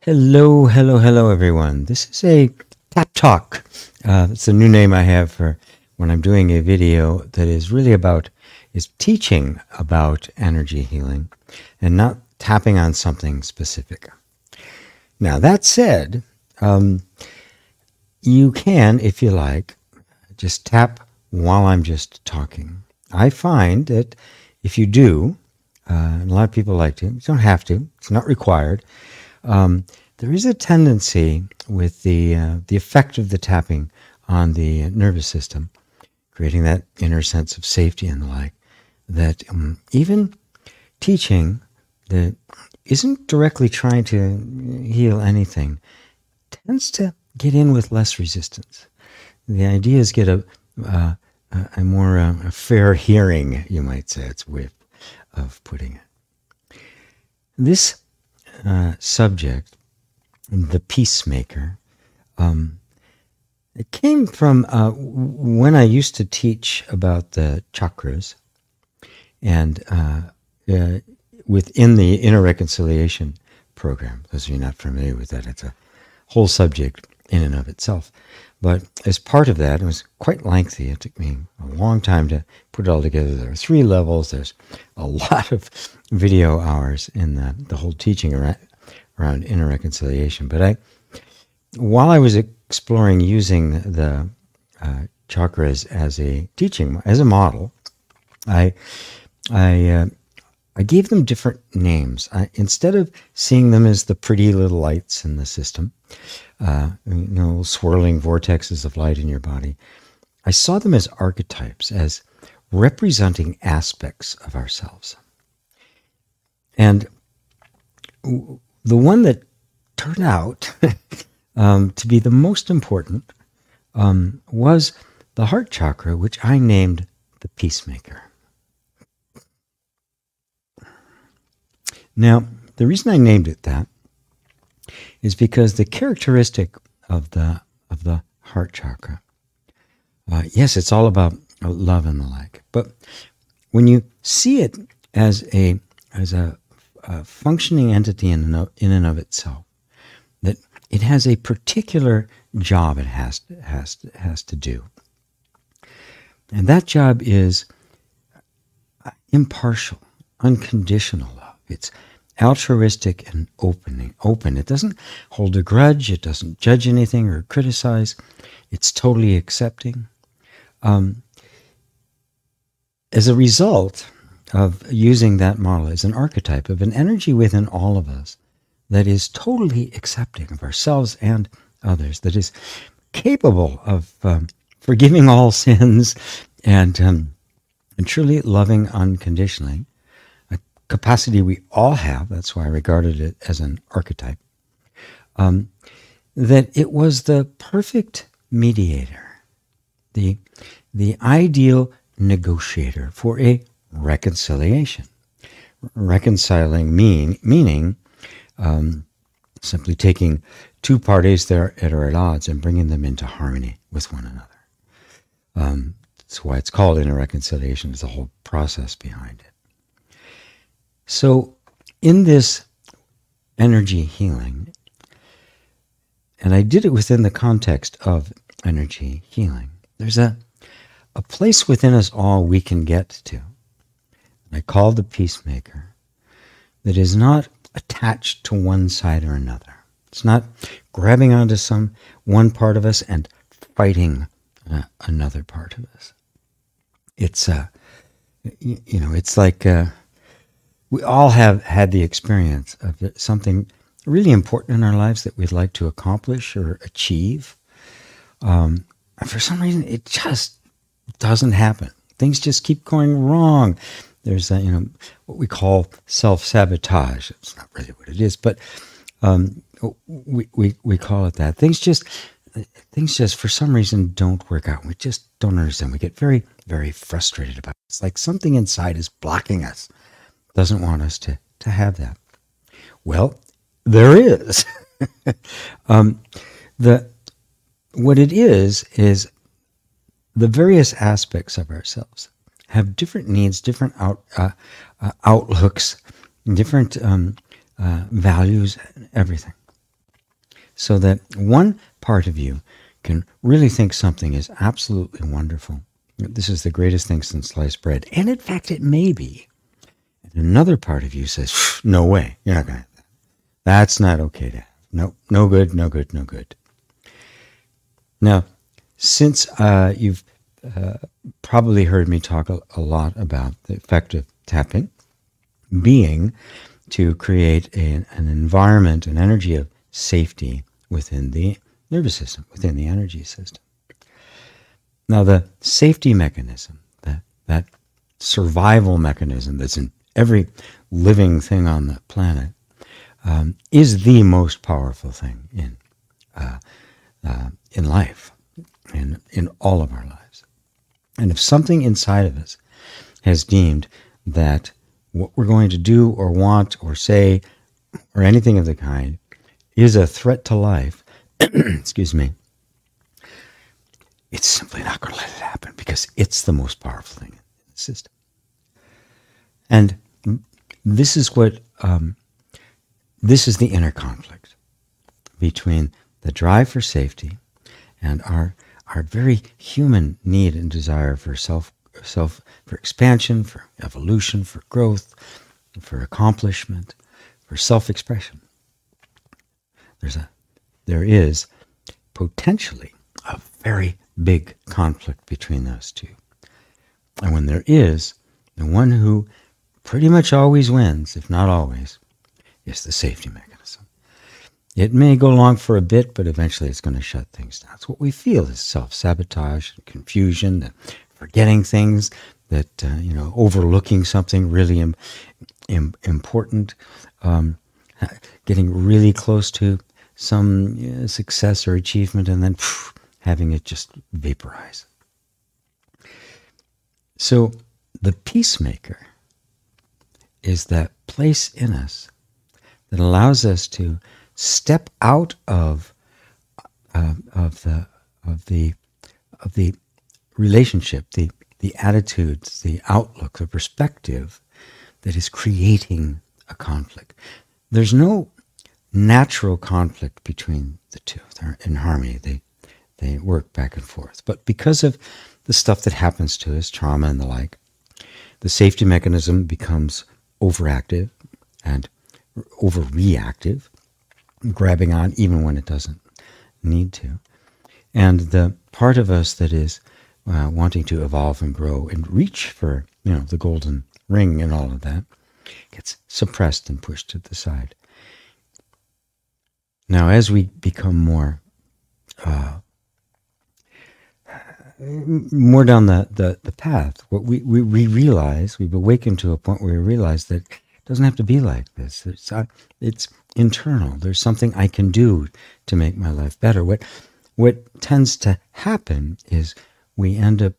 Hello, hello, hello, everyone. This is a tap talk. It's a new name I have for when I'm doing a video that is really is teaching about energy healing and not tapping on something specific. Now, that said, you can, if you like, just tap while I'm just talking. I find that if you do, and a lot of people like to, you don't have to, it's not required. There is a tendency with the effect of the tapping on the nervous system, creating that inner sense of safety and the like, that even teaching that isn't directly trying to heal anything tends to get in with less resistance. The idea is get a more a fair hearing, you might say. It's a way of putting it. This subject, the peacemaker, it came from when I used to teach about the chakras, and within the inner reconciliation program. Those of you not familiar with that, it's a whole subject in and of itself. But as part of that, it was quite lengthy. It took me a long time to put it all together. There are 3 levels. There's a lot of video hours in the whole teaching around inner reconciliation. But while I was exploring using the chakras as a teaching, as a model, I gave them different names. Instead of seeing them as the pretty little lights in the system, swirling vortexes of light in your body, I saw them as archetypes, as representing aspects of ourselves. And the one that turned out to be the most important was the heart chakra, which I named the peacemaker. Now, the reason I named it that is because the characteristic of the heart chakra, yes, it's all about love and the like, but when you see it as a functioning entity in and of itself, that it has a particular job it has to do, and that job is impartial, unconditional love. It's altruistic and open. It doesn't hold a grudge. It doesn't judge anything or criticize. It's totally accepting. As a result of using that model as an archetype of an energy within all of us that is totally accepting of ourselves and others, that is capable of forgiving all sins and truly loving unconditionally, capacity we all have, that's why I regarded it as an archetype, that it was the perfect mediator, the ideal negotiator for a reconciliation. Reconciling meaning simply taking 2 parties that are at odds and bringing them into harmony with one another. That's why it's called inner reconciliation. There's a whole process behind it. So in this energy healing, and I did it within the context of energy healing, there's a place within us all we can get to. I call the peacemaker, that is not attached to one side or another. It's not grabbing onto one part of us and fighting another part of us. It's it's like we all have had the experience of something really important in our lives that we'd like to accomplish or achieve. And for some reason, it just doesn't happen. Things just keep going wrong. There's what we call self-sabotage. It's not really what it is, but we call it that. Things just for some reason don't work out. We just don't understand. We get very, very frustrated about it. It's like something inside is blocking us. Doesn't want us to have that. Well, there is. What it is the various aspects of ourselves have different needs, different outlooks, different values, everything. so that one part of you can really think something is absolutely wonderful. This is the greatest thing since sliced bread. And in fact, it may be. And another part of you says, no way, you're not going to have that. That's not okay to have. No, no good, no good, no good. Now, since you've probably heard me talk a lot about the effect of tapping being to create an environment, an energy of safety within the nervous system, within the energy system. Now, the safety mechanism, that survival mechanism that's in every living thing on the planet, is the most powerful thing in life, in all of our lives. And if something inside of us has deemed that what we're going to do or want or say or anything of the kind is a threat to life, excuse me, it's simply not going to let it happen because it's the most powerful thing in the system. And this is what, this is the inner conflict between the drive for safety and our very human need and desire for for expansion, for evolution, for growth, for accomplishment, for self-expression. There is potentially a very big conflict between those two. And when there is, the one who pretty much always wins, if not always, is the safety mechanism. It may go along for a bit, but eventually it's going to shut things down. It's what we feel is self-sabotage, confusion, and forgetting things, that, overlooking something really important, getting really close to some success or achievement, and then having it just vaporize. So the peacemaker is that place in us that allows us to step out of the relationship, the attitudes, the outlook, the perspective that is creating a conflict. There's no natural conflict between the two. They're in harmony. They work back and forth. But because of the stuff that happens to us, trauma and the like, the safety mechanism becomes overactive and overreactive, grabbing on even when it doesn't need to. And the part of us that is wanting to evolve and grow and reach for, the golden ring and all of that, gets suppressed and pushed to the side. Now, as we become more down the path, what we realize, we've awakened to a point where we realize that it doesn't have to be like this. It's internal. There's something I can do to make my life better. What tends to happen is we end up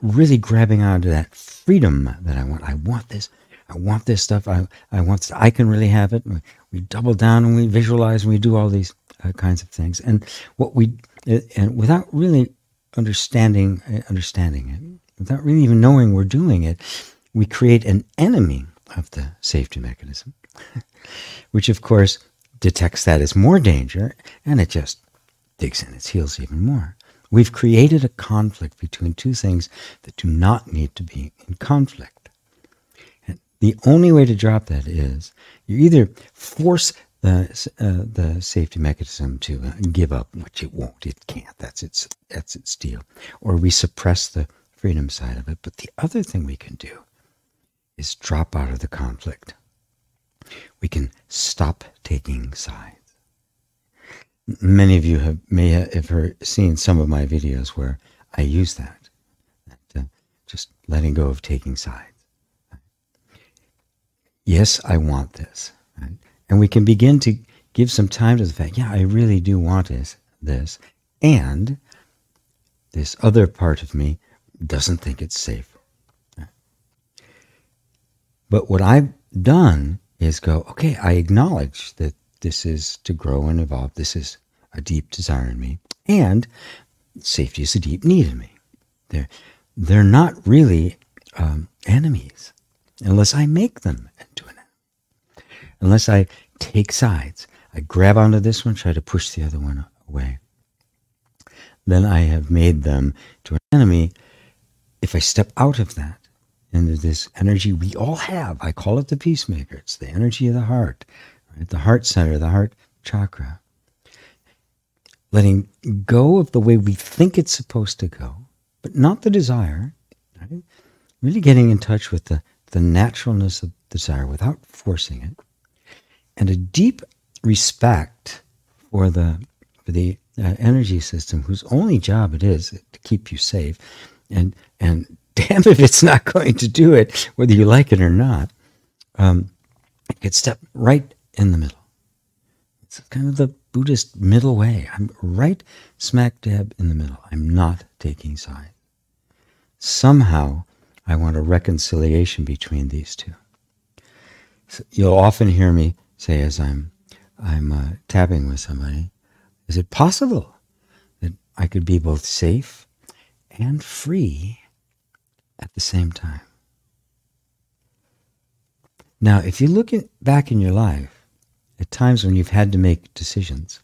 really grabbing onto that freedom that I want. I want this. I want this stuff. I want this. I can really have it. We double down and we visualize and we do all these kinds of things. And without really understanding it, without really even knowing we're doing it, we create an enemy of the safety mechanism, which of course detects that as more danger, and it just digs in its heels even more. We've created a conflict between two things that do not need to be in conflict. And the only way to drop that is you either force the safety mechanism to give up, which it won't, it can't. That's its deal. Or we suppress the freedom side of it. But the other thing we can do is drop out of the conflict. We can stop taking sides. Many of you may have seen some of my videos where I use that just letting go of taking sides. Yes, I want this. Right? And we can begin to give some time to the fact, yeah, I really do want this, and this other part of me doesn't think it's safe. Right? But what I've done is go, okay, I acknowledge that this is to grow and evolve. This is a deep desire in me. And safety is a deep need in me. They're not really enemies unless I make them into an enemy. Unless I take sides. I grab onto this one, try to push the other one away. Then I have made them to an enemy. If I step out of that into this energy we all have, I call it the peacemaker. It's the energy of the heart, right? The heart center, the heart chakra. Letting go of the way we think it's supposed to go, but not the desire. Right? Really getting in touch with the naturalness of desire without forcing it. And a deep respect for the energy system, whose only job it is to keep you safe, and damn if it's not going to do it, whether you like it or not. It could step right in the middle. It's kind of the Buddhist middle way. I'm right smack dab in the middle. I'm not taking sides. Somehow, I want a reconciliation between these two. So you'll often hear me say, as I'm tapping with somebody, is it possible that I could be both safe and free at the same time? Now, if you look back in your life, at times when you've had to make decisions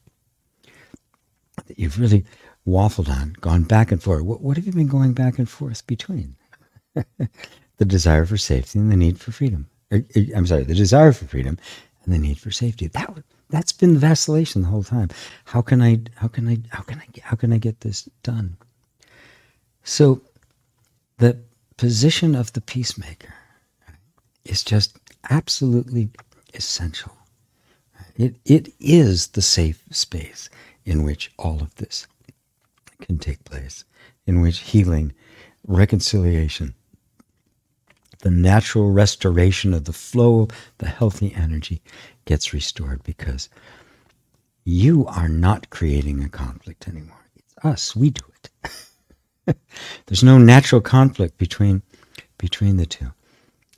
that you've really waffled on, gone back and forth, what have you been going back and forth between? The desire for safety and the need for freedom. I'm sorry, the desire for freedom and the need for safety. That's been the vacillation the whole time. How can I get this done? So the position of the peacemaker is just absolutely essential. It is the safe space in which all of this can take place, in which healing, reconciliation, the natural restoration of the flow of the healthy energy gets restored, because you are not creating a conflict anymore. It's us. We do it. There's no natural conflict between the two.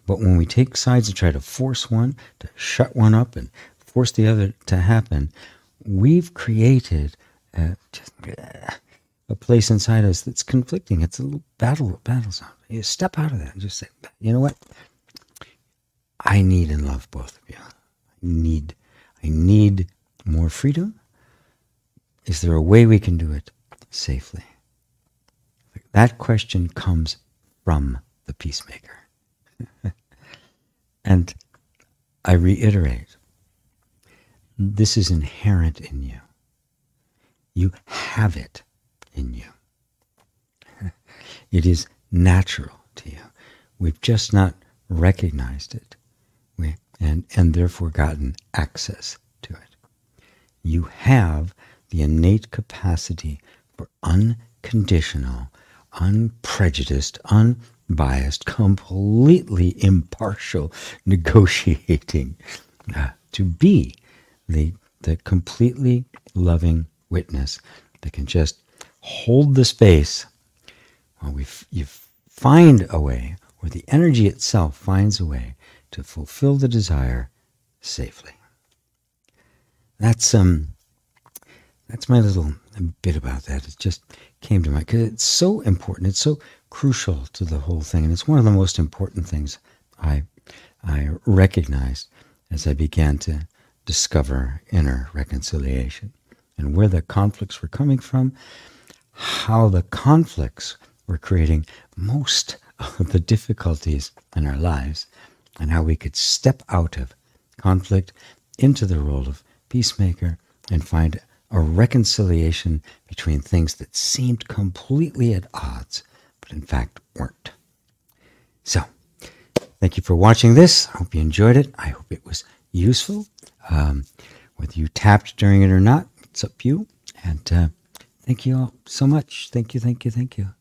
But when we take sides and try to force one, to shut one up and force the other to happen, we've created just a place inside us that's conflicting. It's a little battle zone. You step out of that and just say, you know what? I need and love both of you. I need more freedom. Is there a way we can do it safely? That question comes from the peacemaker. And I reiterate, this is inherent in you. You have it in you. It is natural to you. We've just not recognized it, and therefore gotten access to it. You have the innate capacity for unconditional, unprejudiced, unbiased, completely impartial negotiating, to be the completely loving witness that can just hold the space while you find a way, or the energy itself finds a way to fulfill the desire safely. That's my little bit about that. It just came to mind because it's so important. It's so crucial to the whole thing, and it's one of the most important things I recognized as I began to discover inner reconciliation, and where the conflicts were coming from, how the conflicts were creating most of the difficulties in our lives, and how we could step out of conflict into the role of peacemaker and find a reconciliation between things that seemed completely at odds, but in fact weren't. So, thank you for watching this. I hope you enjoyed it. I hope it was useful. Whether you tapped during it or not, it's up to you. And thank you all so much. Thank you, thank you, thank you.